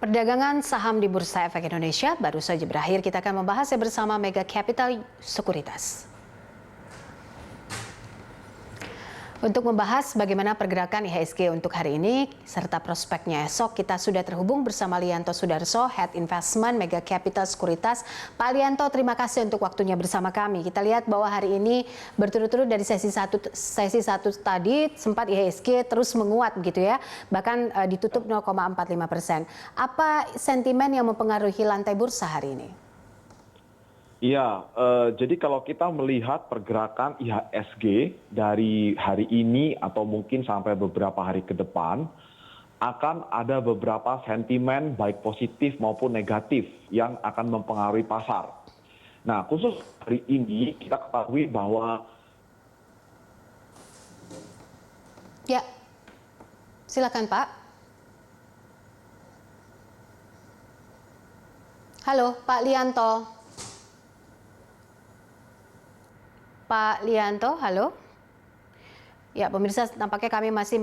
Perdagangan saham di Bursa Efek Indonesia baru saja berakhir. Kita akan membahasnya bersama Mega Capital Sekuritas. Untuk membahas bagaimana pergerakan IHSG untuk hari ini serta prospeknya esok, kita sudah terhubung bersama Lianto Sudarso, Head Investment Mega Capital Sekuritas. Pak Lianto, terima kasih untuk waktunya bersama kami. Kita lihat bahwa hari ini berturut-turut dari sesi satu tadi sempat IHSG terus menguat begitu ya, bahkan ditutup 0,45%. Apa sentimen yang mempengaruhi lantai bursa hari ini? Iya, jadi kalau kita melihat pergerakan IHSG dari hari ini atau mungkin sampai beberapa hari ke depan, akan ada beberapa sentimen baik positif maupun negatif yang akan mempengaruhi pasar. Nah, khusus hari ini kita ketahui bahwa... Ya, silakan Pak. Halo, Pak Lianto. Pak Lianto, halo. Ya, pemirsa, nampaknya kami masih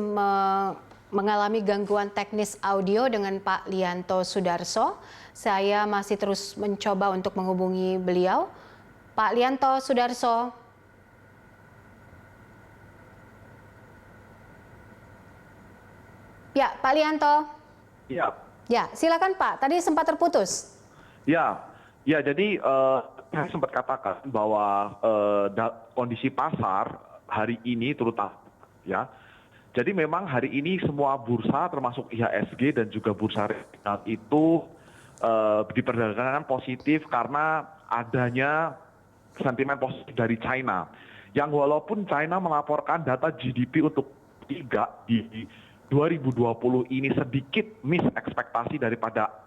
mengalami gangguan teknis audio dengan Pak Lianto Sudarso. Saya masih terus mencoba untuk menghubungi beliau. Pak Lianto Sudarso. Ya, Pak Lianto. Ya. Ya, silakan Pak. Tadi sempat terputus. Ya, jadi saya sempat katakan bahwa kondisi pasar hari ini terutama ya. Jadi memang hari ini semua bursa termasuk IHSG dan juga bursa regional itu diperdagangkan positif karena adanya sentimen positif dari China. Yang walaupun China melaporkan data GDP untuk di 2020 ini sedikit miss ekspektasi daripada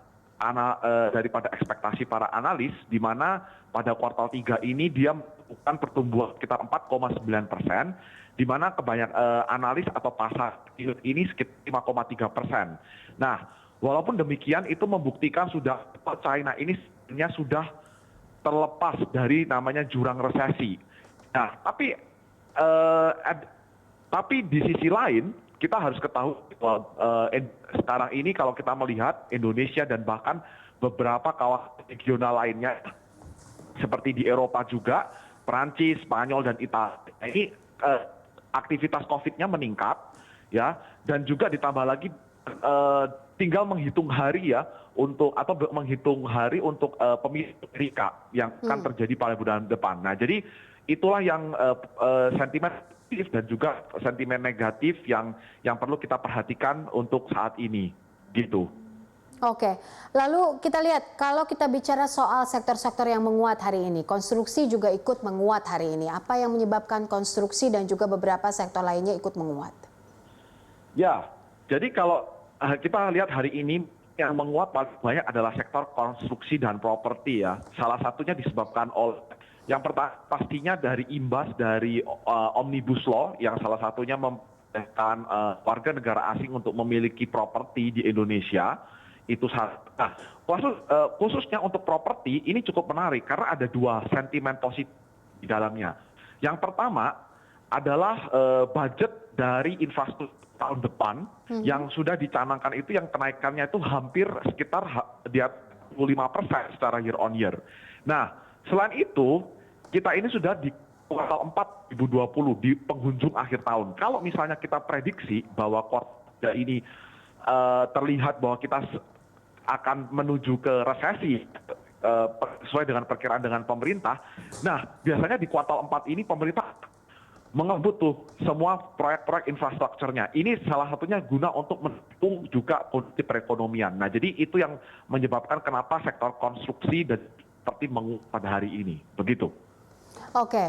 ekspektasi para analis, di mana pada kuartal 3 ini dia melakukan pertumbuhan sekitar 4,9%, di mana kebanyakan analis atau pasar ini sekitar 5,3%. Nah, walaupun demikian itu membuktikan sudah China ini sebenarnya sudah terlepas dari namanya jurang resesi. Nah, tapi di sisi lain kita harus ketahui bahwa sekarang ini kalau kita melihat Indonesia dan bahkan beberapa kawasan regional lainnya seperti di Eropa juga, Perancis, Spanyol dan Italia ini aktivitas COVID-nya meningkat ya, dan juga ditambah lagi tinggal menghitung hari ya menghitung hari untuk pemilu Amerika yang akan terjadi pada bulan depan. Nah, jadi itulah yang sentimen positif dan juga sentimen negatif yang perlu kita perhatikan untuk saat ini, gitu. Oke, lalu kita lihat kalau kita bicara soal sektor-sektor yang menguat hari ini, konstruksi juga ikut menguat hari ini. Apa yang menyebabkan konstruksi dan juga beberapa sektor lainnya ikut menguat? Ya, jadi kalau kita lihat hari ini yang menguat paling banyak adalah sektor konstruksi dan properti ya. Salah satunya disebabkan oleh yang pertama pastinya dari imbas dari Omnibus Law yang salah satunya membolehkan warga negara asing untuk memiliki properti di Indonesia. Itu nah, khususnya untuk properti ini cukup menarik karena ada dua sentimen positif di dalamnya. Yang pertama adalah budget dari infrastruktur tahun depan yang sudah dicanangkan itu yang kenaikannya itu hampir sekitar di atas 25% secara year on year. Nah, selain itu kita ini sudah di kuartal 4 2020 di penghujung akhir tahun. Kalau misalnya kita prediksi bahwa kuartal ini terlihat bahwa kita akan menuju ke resesi sesuai dengan perkiraan dengan pemerintah. Nah, biasanya di kuartal 4 ini pemerintah mengebut tuh semua proyek-proyek infrastrukturnya. Ini salah satunya guna untuk mendukung juga kondisi perekonomian. Nah, jadi itu yang menyebabkan kenapa sektor konstruksi dan seperti menguat pada hari ini. Begitu. Oke,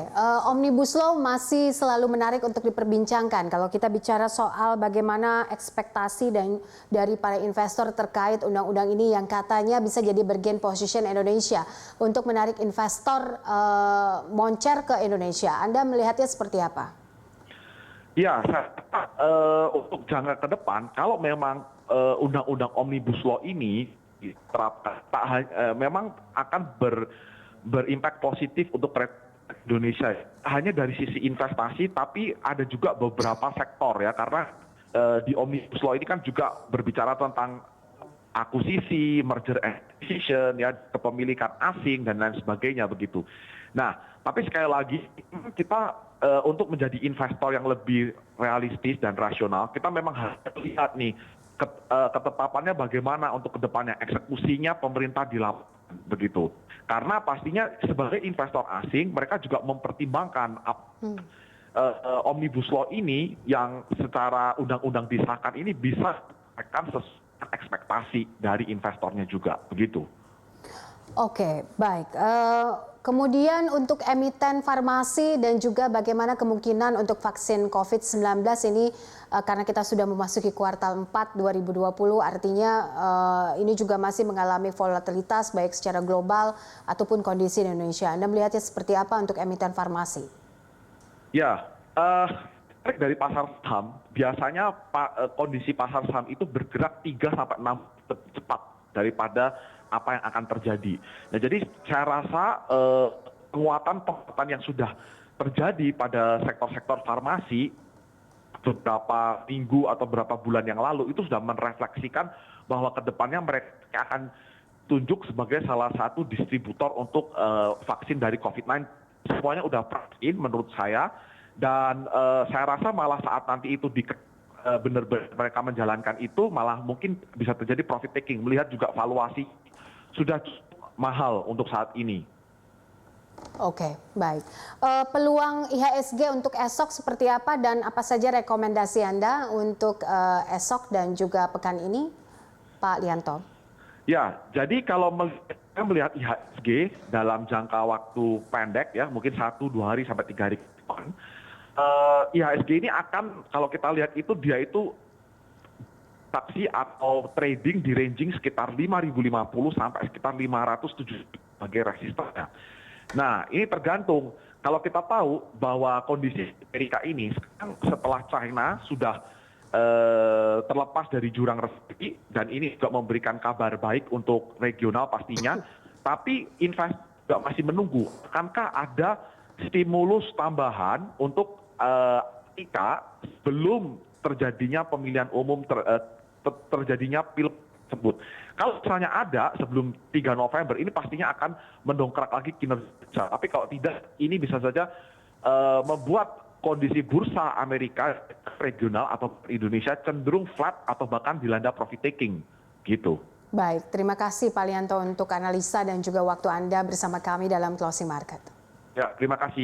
Omnibus Law masih selalu menarik untuk diperbincangkan. Kalau kita bicara soal bagaimana ekspektasi dari para investor terkait undang-undang ini yang katanya bisa jadi bergain position Indonesia untuk menarik investor moncer ke Indonesia. Anda melihatnya seperti apa? Ya, untuk jangka ke depan, kalau memang undang-undang Omnibus Law ini diterapkan, memang akan berimpak positif untuk Indonesia hanya dari sisi investasi, tapi ada juga beberapa sektor ya, karena di Omnibus Law ini kan juga berbicara tentang akuisisi, merger and acquisition, ya, kepemilikan asing dan lain sebagainya begitu. Nah, tapi sekali lagi kita untuk menjadi investor yang lebih realistis dan rasional, kita memang harus lihat nih ketetapannya bagaimana untuk kedepannya, eksekusinya pemerintah di lapangan begitu. Karena pastinya sebagai investor asing mereka juga mempertimbangkan Omnibus Law ini yang secara undang-undang disahkan ini bisa menekan sesuai ekspektasi dari investornya juga begitu. Oke, baik. Kemudian untuk emiten farmasi dan juga bagaimana kemungkinan untuk vaksin COVID-19 ini karena kita sudah memasuki kuartal 4 2020 artinya ini juga masih mengalami volatilitas baik secara global ataupun kondisi di Indonesia. Anda melihatnya seperti apa untuk emiten farmasi? Ya, dari pasar saham biasanya kondisi pasar saham itu bergerak 3-6 cepat daripada apa yang akan terjadi. Nah, jadi saya rasa penguatan yang sudah terjadi pada sektor-sektor farmasi beberapa minggu atau beberapa bulan yang lalu itu sudah merefleksikan bahwa kedepannya mereka akan tunjuk sebagai salah satu distributor untuk vaksin dari COVID-19. Semuanya udah vaksin menurut saya, dan saya rasa malah saat nanti itu benar-benar mereka menjalankan itu malah mungkin bisa terjadi profit taking, melihat juga valuasi sudah mahal untuk saat ini. Oke, baik. Peluang IHSG untuk esok seperti apa dan apa saja rekomendasi Anda untuk esok dan juga pekan ini, Pak Lianto? Ya, jadi kalau melihat IHSG dalam jangka waktu pendek ya, mungkin 1-2 hari sampai 3 hari ke depan, IHSG ini akan, kalau kita lihat itu dia itu transaksi atau trading di ranging sekitar 5.050 sampai sekitar 570 sebagai resistennya. Nah, ini tergantung. Kalau kita tahu bahwa kondisi Amerika ini sekarang setelah China sudah terlepas dari jurang resesi dan ini juga memberikan kabar baik untuk regional pastinya, tapi investor juga masih menunggu akankah ada stimulus tambahan untuk Amerika sebelum terjadinya pemilihan umum terjadinya pil tersebut. Kalau misalnya ada sebelum 3 November, ini pastinya akan mendongkrak lagi kinerja. Tapi kalau tidak, ini bisa saja membuat kondisi bursa Amerika regional atau Indonesia cenderung flat atau bahkan dilanda profit taking, gitu. Baik, terima kasih Pak Lianto untuk analisa dan juga waktu Anda bersama kami dalam Closing Market. Ya, terima kasih.